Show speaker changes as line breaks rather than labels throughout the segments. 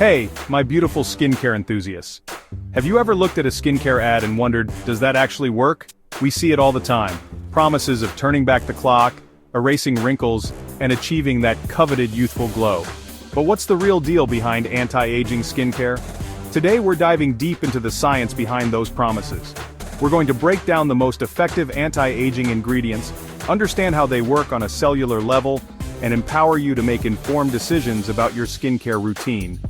Hey, my beautiful skincare enthusiasts. Have you ever looked at a skincare ad and wondered, does that actually work? We see it all the time. Promises of turning back the clock, erasing wrinkles, and achieving that coveted youthful glow. But what's the real deal behind anti-aging skincare? Today we're diving deep into the science behind those promises. We're going to break down the most effective anti-aging ingredients, understand how they work on a cellular level, and empower you to make informed decisions about your skincare routine.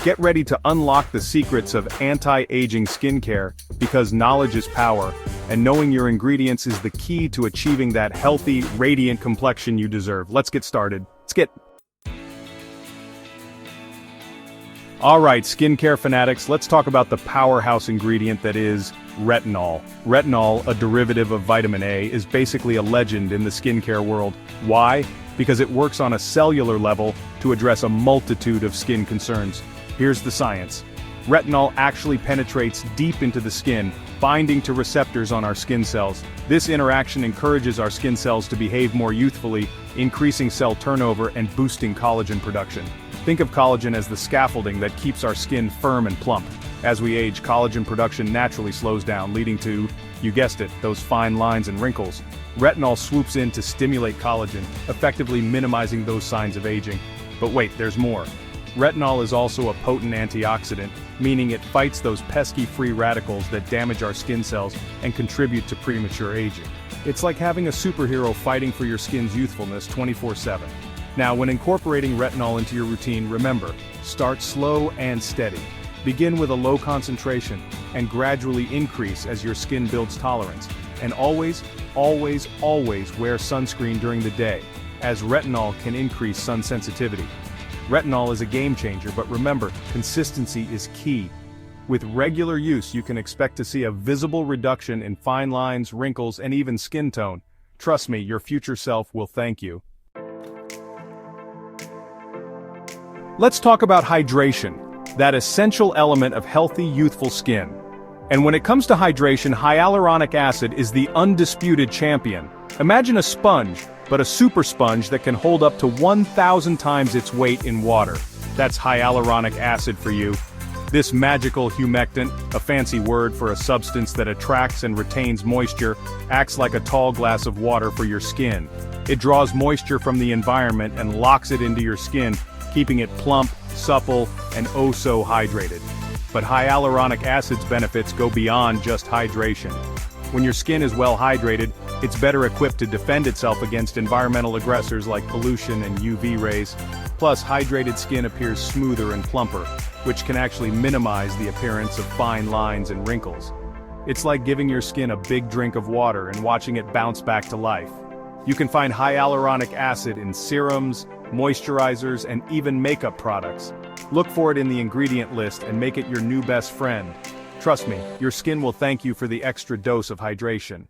Get ready to unlock the secrets of anti-aging skincare, because knowledge is power, and knowing your ingredients is the key to achieving that healthy, radiant complexion you deserve. Let's get started. Alright, skincare fanatics, let's talk about the powerhouse ingredient that is retinol. Retinol, a derivative of vitamin A, is basically a legend in the skincare world. Why? Because it works on a cellular level to address a multitude of skin concerns. Here's the science. Retinol actually penetrates deep into the skin, binding to receptors on our skin cells. This interaction encourages our skin cells to behave more youthfully, increasing cell turnover and boosting collagen production. Think of collagen as the scaffolding that keeps our skin firm and plump. As we age, collagen production naturally slows down, leading to, you guessed it, those fine lines and wrinkles. Retinol swoops in to stimulate collagen, effectively minimizing those signs of aging. But wait, there's more. Retinol is also a potent antioxidant, meaning it fights those pesky free radicals that damage our skin cells and contribute to premature aging. It's like having a superhero fighting for your skin's youthfulness 24/7. Now, when incorporating retinol into your routine, remember, start slow and steady. Begin with a low concentration, and gradually increase as your skin builds tolerance. And always, always, always wear sunscreen during the day, as retinol can increase sun sensitivity. Retinol is a game changer, but remember, consistency is key. With regular use, you can expect to see a visible reduction in fine lines, wrinkles, and even skin tone. Trust me, your future self will thank you. Let's talk about hydration, that essential element of healthy, youthful skin. And when it comes to hydration, hyaluronic acid is the undisputed champion. Imagine a sponge, but a super sponge that can hold up to 1,000 times its weight in water. That's hyaluronic acid for you. This magical humectant, a fancy word for a substance that attracts and retains moisture, acts like a tall glass of water for your skin. It draws moisture from the environment and locks it into your skin, keeping it plump, supple, and oh so hydrated. But hyaluronic acid's benefits go beyond just hydration. When your skin is well hydrated, it's better equipped to defend itself against environmental aggressors like pollution and UV rays. Plus, hydrated skin appears smoother and plumper, which can actually minimize the appearance of fine lines and wrinkles. It's like giving your skin a big drink of water and watching it bounce back to life. You can find hyaluronic acid in serums, moisturizers, and even makeup products. Look for it in the ingredient list and make it your new best friend. Trust me, your skin will thank you for the extra dose of hydration.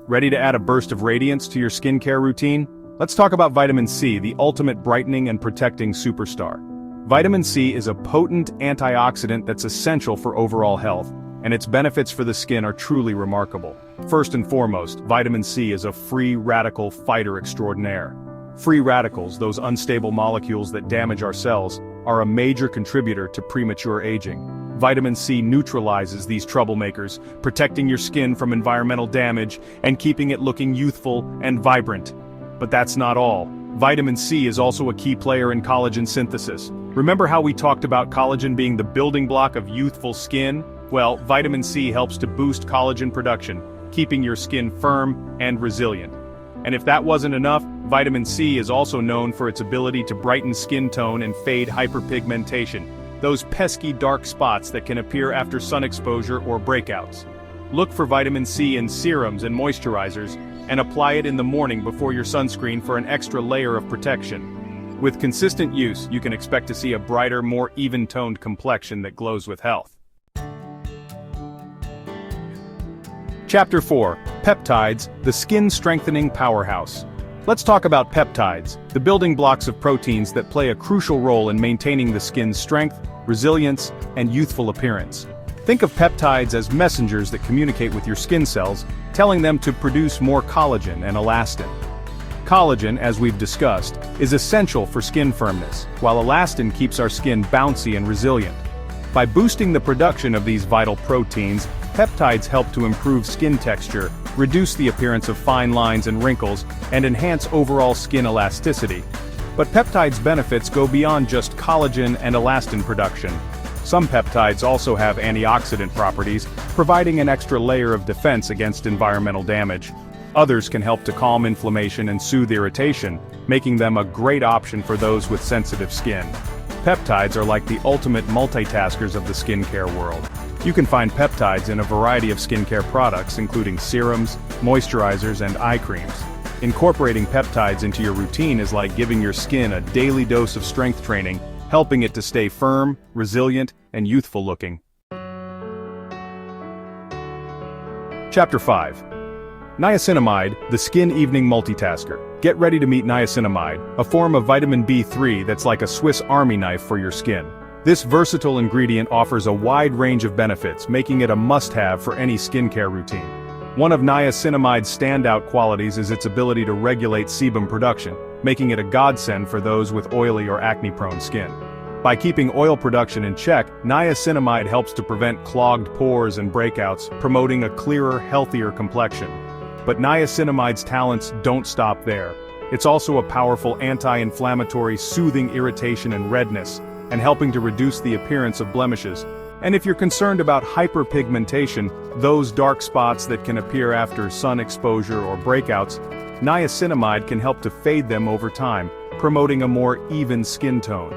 Ready to add a burst of radiance to your skincare routine? Let's talk about vitamin C, the ultimate brightening and protecting superstar. Vitamin C is a potent antioxidant that's essential for overall health, and its benefits for the skin are truly remarkable. First and foremost, vitamin C is a free radical fighter extraordinaire. Free radicals, those unstable molecules that damage our cells, are a major contributor to premature aging. Vitamin C neutralizes these troublemakers, protecting your skin from environmental damage and keeping it looking youthful and vibrant. But that's not all. Vitamin C is also a key player in collagen synthesis. Remember how we talked about collagen being the building block of youthful skin? Well, vitamin C helps to boost collagen production, keeping your skin firm and resilient. And if that wasn't enough, vitamin C is also known for its ability to brighten skin tone and fade hyperpigmentation, those pesky dark spots that can appear after sun exposure or breakouts. Look for vitamin C in serums and moisturizers, and apply it in the morning before your sunscreen for an extra layer of protection. With consistent use, you can expect to see a brighter, more even-toned complexion that glows with health. Chapter 4. Peptides, the skin-strengthening powerhouse. Let's talk about peptides, the building blocks of proteins that play a crucial role in maintaining the skin's strength, resilience, and youthful appearance. Think of peptides as messengers that communicate with your skin cells, telling them to produce more collagen and elastin. Collagen, as we've discussed, is essential for skin firmness, while elastin keeps our skin bouncy and resilient. By boosting the production of these vital proteins, peptides help to improve skin texture, reduce the appearance of fine lines and wrinkles, and enhance overall skin elasticity. But peptides' benefits go beyond just collagen and elastin production. Some peptides also have antioxidant properties, providing an extra layer of defense against environmental damage. Others can help to calm inflammation and soothe irritation, making them a great option for those with sensitive skin. Peptides are like the ultimate multitaskers of the skincare world. You can find peptides in a variety of skincare products, including serums, moisturizers, and eye creams. Incorporating peptides into your routine is like giving your skin a daily dose of strength training, helping it to stay firm, resilient, and youthful looking. Chapter 5. Niacinamide, the skin evening multitasker. Get ready to meet niacinamide, a form of vitamin B3 that's like a Swiss Army knife for your skin. This versatile ingredient offers a wide range of benefits, making it a must-have for any skincare routine. One of niacinamide's standout qualities is its ability to regulate sebum production, making it a godsend for those with oily or acne-prone skin. By keeping oil production in check, niacinamide helps to prevent clogged pores and breakouts, promoting a clearer, healthier complexion. But niacinamide's talents don't stop there. It's also a powerful anti-inflammatory, soothing irritation and redness, and helping to reduce the appearance of blemishes. And if you're concerned about hyperpigmentation, those dark spots that can appear after sun exposure or breakouts, niacinamide can help to fade them over time, promoting a more even skin tone.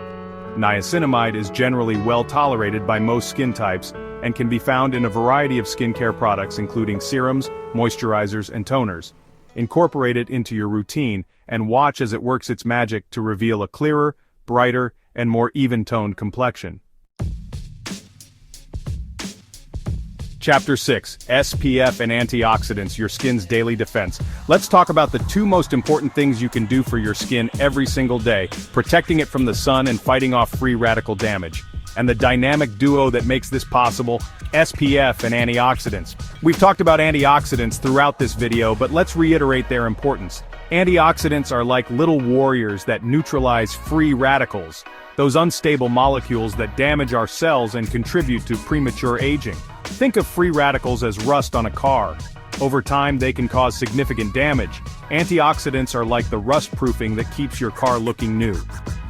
Niacinamide is generally well tolerated by most skin types, and can be found in a variety of skincare products including serums, moisturizers, and toners. Incorporate it into your routine, and watch as it works its magic to reveal a clearer, brighter, and more even-toned complexion. Chapter 6. SPF and Antioxidants, your skin's daily defense. Let's talk about the two most important things you can do for your skin every single day, protecting it from the sun and fighting off free radical damage. And the dynamic duo that makes this possible, SPF and antioxidants. We've talked about antioxidants throughout this video, but let's reiterate their importance. Antioxidants are like little warriors that neutralize free radicals, those unstable molecules that damage our cells and contribute to premature aging. Think of free radicals as rust on a car. Over time, they can cause significant damage. Antioxidants are like the rust proofing that keeps your car looking new.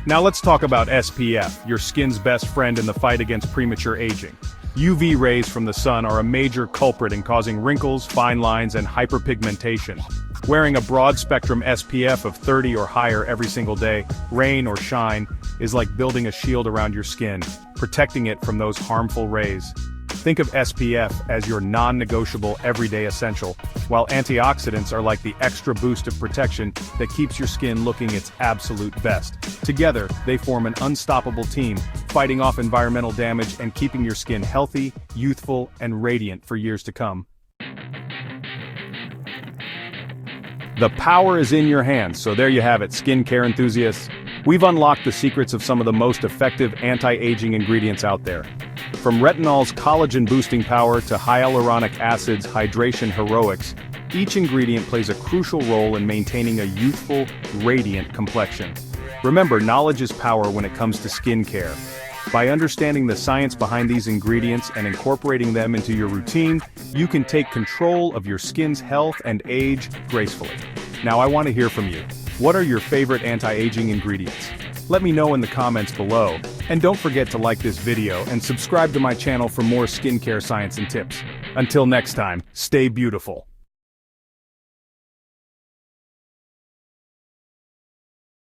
Now let's talk about SPF, your skin's best friend in the fight against premature aging. UV rays from the sun are a major culprit in causing wrinkles, fine lines, and hyperpigmentation. Wearing a broad-spectrum SPF of 30 or higher every single day, rain or shine, is like building a shield around your skin, protecting it from those harmful rays. Think of SPF as your non-negotiable everyday essential, while antioxidants are like the extra boost of protection that keeps your skin looking its absolute best. Together, they form an unstoppable team, fighting off environmental damage and keeping your skin healthy, youthful, and radiant for years to come. The power is in your hands, so there you have it, skincare enthusiasts. We've unlocked the secrets of some of the most effective anti-aging ingredients out there. From retinol's collagen-boosting power to hyaluronic acid's hydration heroics, each ingredient plays a crucial role in maintaining a youthful, radiant complexion. Remember, knowledge is power when it comes to skincare. By understanding the science behind these ingredients and incorporating them into your routine, you can take control of your skin's health and age gracefully. Now I want to hear from you. What are your favorite anti-aging ingredients? Let me know in the comments below, and don't forget to like this video and subscribe to my channel for more skincare science and tips. Until next time, stay beautiful.